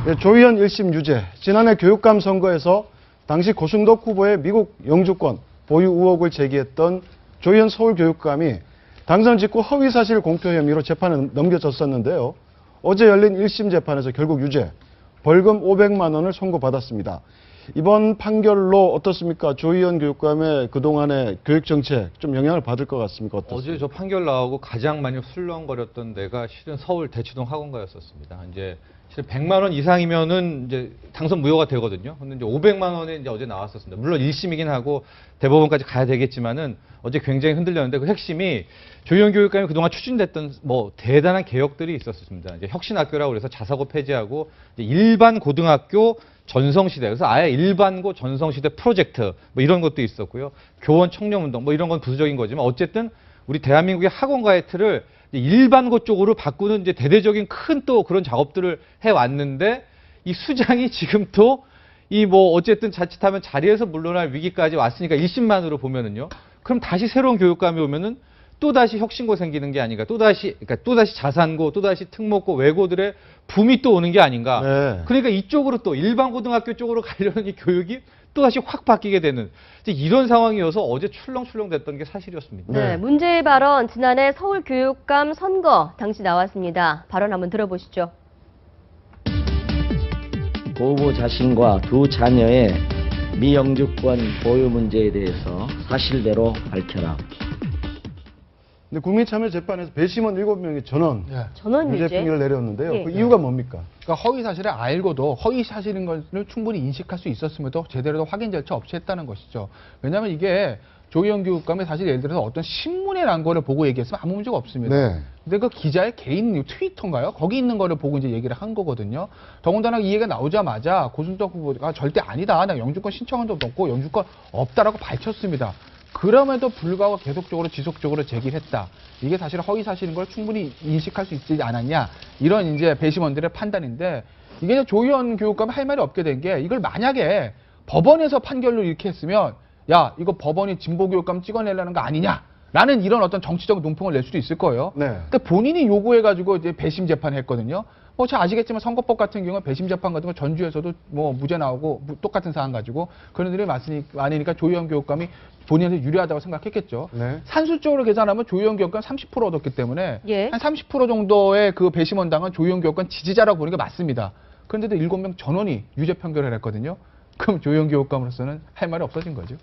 네, 조희연 1심 유죄. 지난해 교육감 선거에서 당시 고승덕 후보의 미국 영주권 보유 의혹을 제기했던 조희연 서울교육감이 당선 직후 허위사실 공표 혐의로 재판에 넘겨졌었는데요. 어제 열린 1심 재판에서 결국 유죄, 벌금 500만 원을 선고받았습니다. 이번 판결로 어떻습니까? 조희연 교육감의 그동안의 교육정책 좀 영향을 받을 것 같습니까? 어떻습니까? 어제 저 판결 나오고 가장 많이 술렁거렸던 데가 실은 서울 대치동 학원가였었습니다. 이제 실은 100만 원 이상이면은 이제 당선 무효가 되거든요. 근데 이제 500만 원에 이제 어제 나왔었습니다. 물론 1심이긴 하고 대법원까지 가야 되겠지만은 어제 굉장히 흔들렸는데 그 핵심이 조희연 교육감이 그동안 추진됐던 뭐 대단한 개혁들이 있었습니다. 이제 혁신학교라고 그래서 자사고 폐지하고 이제 일반 고등학교 전성시대, 그래서 아예 일반고 전성시대 프로젝트 뭐 이런 것도 있었고요. 교원 청렴운동 뭐 이런 건 부수적인 거지만 어쨌든 우리 대한민국의 학원가의 틀을 일반고 쪽으로 바꾸는 이제 대대적인 큰 또 그런 작업들을 해왔는데 이 수장이 지금 또 이 뭐 어쨌든 자칫하면 자리에서 물러날 위기까지 왔으니까 1심만으로 보면은요. 그럼 다시 새로운 교육감이 오면은 또다시 혁신고 생기는 게 아닌가, 그러니까 또다시 자산고, 또다시 특목고, 외고들의 붐이 또 오는 게 아닌가. 네. 그러니까 이쪽으로 또 일반 고등학교 쪽으로 가려는 이 교육이 또다시 확 바뀌게 되는 이런 상황이어서 어제 출렁출렁 됐던 게 사실이었습니다. 네, 문제의 발언 지난해 서울교육감 선거 당시 나왔습니다. 발언 한번 들어보시죠. 후보 자신과 두 자녀의 미영주권 보유 문제에 대해서 사실대로 밝혀라. 근데 국민참여재판에서 배심원 7명의 전원 전원 유죄 유죄. 판결을 내렸는데요. 예. 그 이유가 뭡니까? 그러니까 허위 사실을 알고도 허위 사실인 것을 충분히 인식할 수 있었음에도 제대로 확인 절차 없이 했다는 것이죠. 왜냐하면 이게 조희연 교육감이 사실 예를 들어서 어떤 신문에 난 거를 보고 얘기했으면 아무 문제가 없습니다. 네. 근데 그 기자의 개인 트위터인가요? 거기 있는 거를 보고 이제 얘기를 한 거거든요. 더군다나 이 얘기가 나오자마자 고승덕 후보가 절대 아니다. 나 영주권 신청한 적도 없고 영주권 없다라고 밝혔습니다. 그럼에도 불구하고 계속적으로 지속적으로 제기를 했다. 이게 사실 허위 사실인 걸 충분히 인식할 수 있지 않았냐. 이런 이제 배심원들의 판단인데 이게 조희연 교육감이 할 말이 없게 된 게 이걸 만약에 법원에서 판결로 이렇게 했으면 야, 이거 법원이 진보교육감 찍어내려는 거 아니냐? 라는 이런 어떤 정치적 논평을 낼 수도 있을 거예요. 네. 근데 본인이 요구해가지고 이제 배심 재판을 했거든요. 뭐 잘 아시겠지만 선거법 같은 경우는 배심 재판 같은 거 전주에서도 뭐 무죄 나오고 똑같은 사안 가지고 그런 일이 많으니까 조희연 교육감이 본인한테 유리하다고 생각했겠죠. 네. 산술적으로 계산하면 조희연 교육감 30% 얻었기 때문에 예. 한 30% 정도의 그 배심원당은 조희연 교육감 지지자라고 보는 게 맞습니다. 그런데도 7명 전원이 유죄 판결을 했거든요. 그럼 조희연 교육감으로서는 할 말이 없어진 거죠.